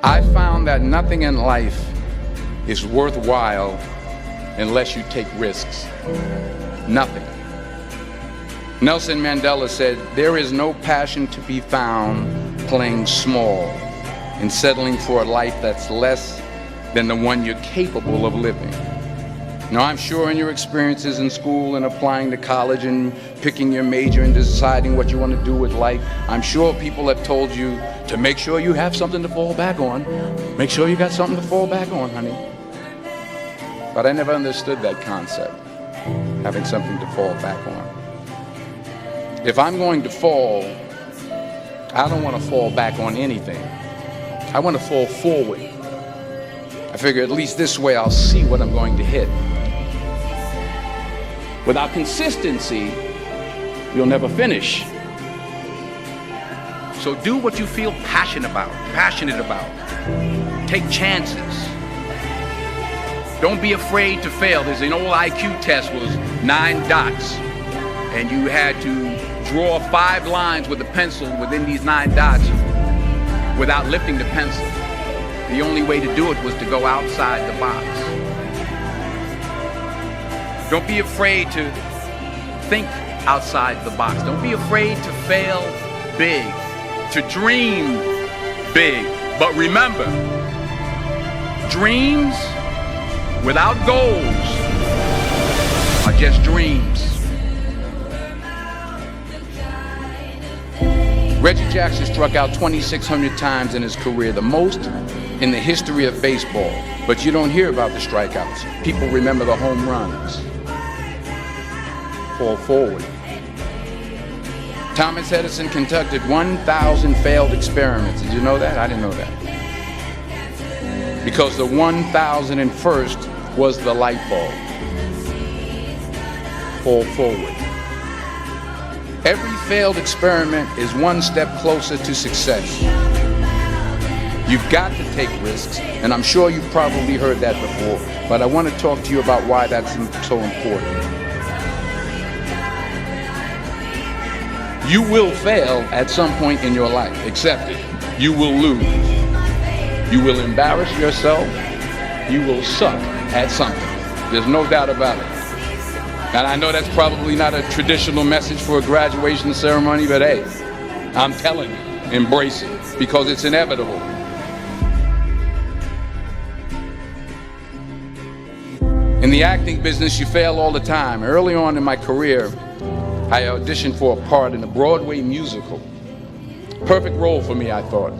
I found that nothing in life is worthwhile unless you take risks. Nothing. Nelson Mandela said, "There is no passion to be found playing small and settling for a life that's less than the one you're capable of living." Now, I'm sure in your experiences in school and applying to college and picking your major and deciding what you want to do with life, I'm sure people have told you to make sure you have something to fall back on. Make sure you got something to fall back on, honey. But I never understood that concept, having something to fall back on. If I'm going to fall, I don't want to fall back on anything. I want to fall forward. I figure at least this way I'll see what I'm going to hit. Without consistency, you'll never finish. So do what you feel passionate about. Take chances. Don't be afraid to fail. There's an old IQ test was 9 dots, and you had to draw 5 lines with a pencil within these 9 dots without lifting the pencil. The only way to do it was to go outside the box. Don't be afraid to think outside the box. Don't be afraid to fail big, to dream big. But remember, dreams without goals are just dreams. Reggie Jackson struck out 2,600 times in his career, the most in the history of baseball. But you don't hear about the strikeouts. People remember the home runs. Fall forward. Thomas Edison conducted 1,000 failed experiments. Did you know that? I didn't know that. Because the 1,001st was the light bulb. Fall forward. Every failed experiment is one step closer to success. You've got to take risks, and I'm sure you've probably heard that before, but I want to talk to you about why that's so important. You will fail at some point in your life. Accept it. You will lose. You will embarrass yourself. You will suck at something. There's no doubt about it. And I know that's probably not a traditional message for a graduation ceremony, but hey, I'm telling you, embrace it, because it's inevitable. In the acting business, you fail all the time. Early on in my career, I auditioned for a part in a Broadway musical. Perfect role for me, I thought,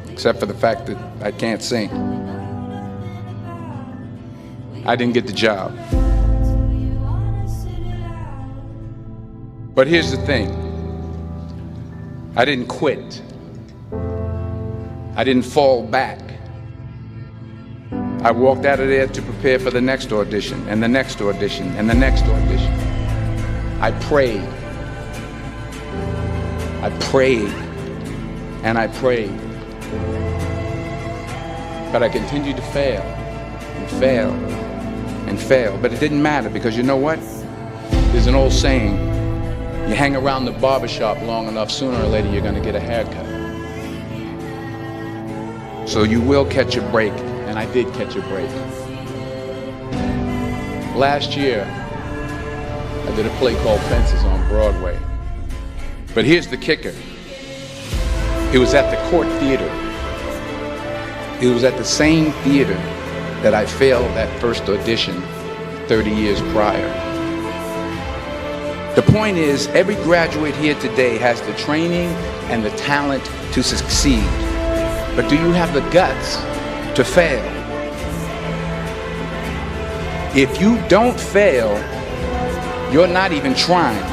except for the fact that I can't sing. I didn't get the job. But here's the thing. I didn't quit. I didn't fall back. I walked out of there to prepare for the next audition, and the next audition, and the next audition. I prayed. I prayed. And I prayed. But I continued to fail, and fail, and fail. But it didn't matter, because you know what? There's an old saying, you hang around the barbershop long enough, sooner or later you're gonna get a haircut. So you will catch a break, and I did catch a break. Last year, I did a play called Fences on Broadway. But here's the kicker. It was at the Court Theater. It was at the same theater that I failed that first audition 30 years prior. The point is, every graduate here today has the training and the talent to succeed. But do you have the guts to fail? If you don't fail, you're not even trying.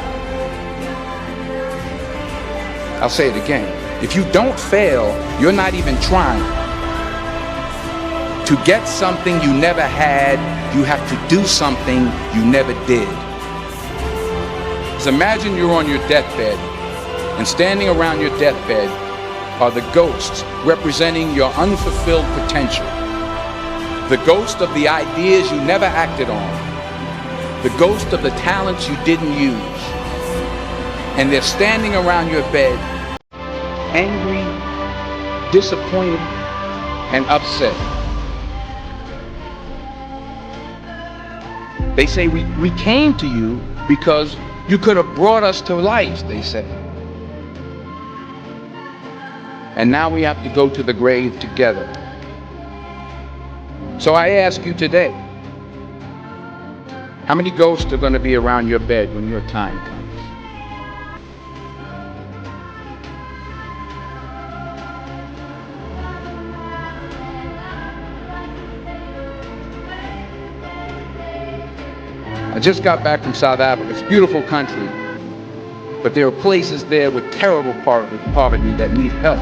I'll say it again. If you don't fail, you're not even trying. To get something you never had, you have to do something you never did. So imagine you're on your deathbed, and standing around your deathbed are the ghosts representing your unfulfilled potential. The ghost of the ideas you never acted on. The ghost of the talents you didn't use. And they're standing around your bed, angry, disappointed, and upset. They say, we came to you because you could have brought us to life, they say. And now we have to go to the grave together. So I ask you today, how many ghosts are going to be around your bed when your time comes? I just got back from South Africa. It's a beautiful country, but there are places there with terrible poverty that need help.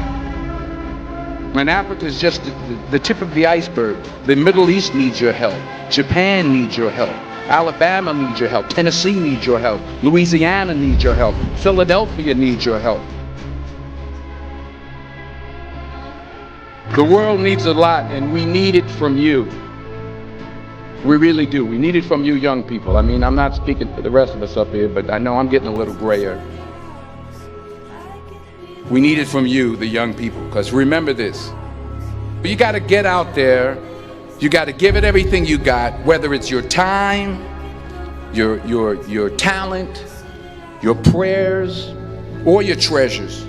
And Africa is just the tip of the iceberg. The Middle East needs your help. Japan needs your help. Alabama needs your help. Tennessee needs your help. Louisiana needs your help. Philadelphia needs your help. The world needs a lot, and we need it from you. We really do. We need it from you young people. I mean, I'm not speaking for the rest of us up here, but I know I'm getting a little grayer. We need it from you, the young people, because remember this. You got to get out there. You got to give it everything you got, whether it's your time, your talent, your prayers, or your treasures.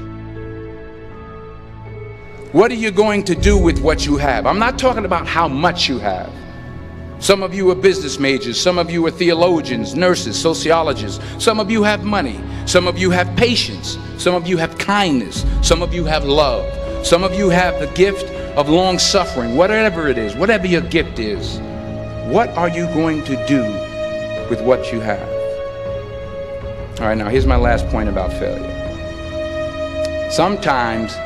What are you going to do with what you have? I'm not talking about how much you have. Some of you are business majors, some of you are theologians, nurses, sociologists. Some of you have money, some of you have patience, some of you have kindness, some of you have love, some of you have the gift of long suffering. Whatever it is, whatever your gift is, what are you going to do with what you have? All right, now here's my last point about failure. Sometimes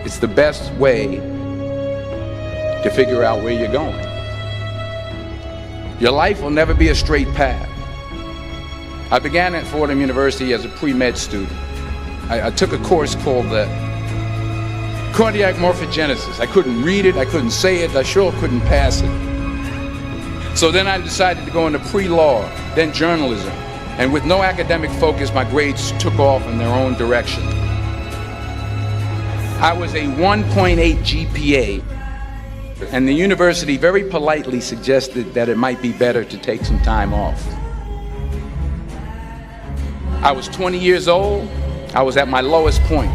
it's the best way to figure out where you're going. Your life will never be a straight path. I began at Fordham University as a pre-med student. I took a course called cardiac morphogenesis. I couldn't read it, I couldn't say it, I sure couldn't pass it. So then I decided to go into pre-law, then journalism. And with no academic focus, my grades took off in their own direction. I was a 1.8 GPA. And the university very politely suggested that it might be better to take some time off. I was 20 years old. I was at my lowest point.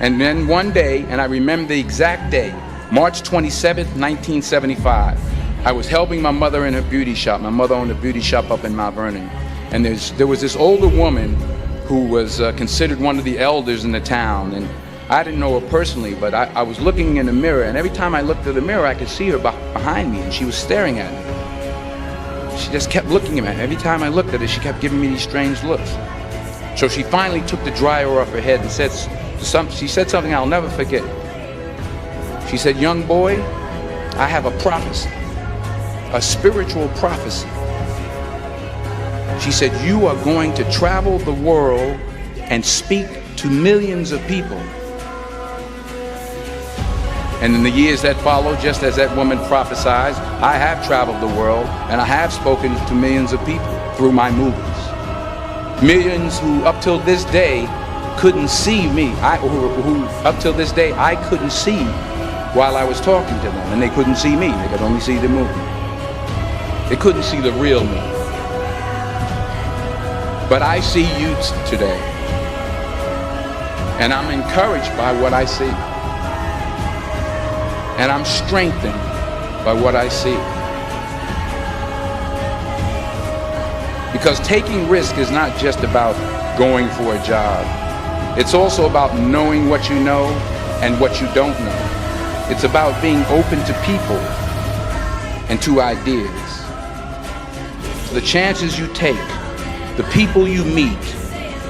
And then one day, and I remember the exact day, March 27th, 1975, I was helping my mother in her beauty shop. My mother owned a beauty shop up in Mount Vernon. And there was this older woman who was considered one of the elders in the town. And I didn't know her personally, but I was looking in the mirror, and every time I looked at the mirror, I could see her behind me, and she was staring at me. She just kept looking at me. Every time I looked at her, she kept giving me these strange looks. So she finally took the dryer off her head and she said something I'll never forget. She said, "Young boy, I have a prophecy, a spiritual prophecy." She said, "You are going to travel the world and speak to millions of people." And in the years that followed, just as that woman prophesied, I have traveled the world and I have spoken to millions of people through my movies. Millions who up till this day couldn't see me, who up till this day I couldn't see while I was talking to them, and they couldn't see me, they could only see the movie. They couldn't see the real me. But I see you today, and I'm encouraged by what I see. And I'm strengthened by what I see. Because taking risk is not just about going for a job. It's also about knowing what you know and what you don't know. It's about being open to people and to ideas. The chances you take, the people you meet,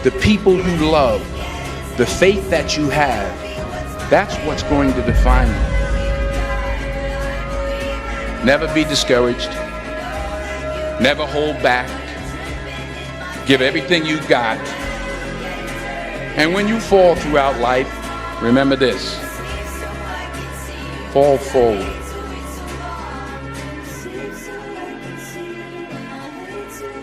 the people you love, the faith that you have, that's what's going to define you. Never be discouraged. Never hold back. Give everything you got. And when you fall throughout life, remember this: fall forward.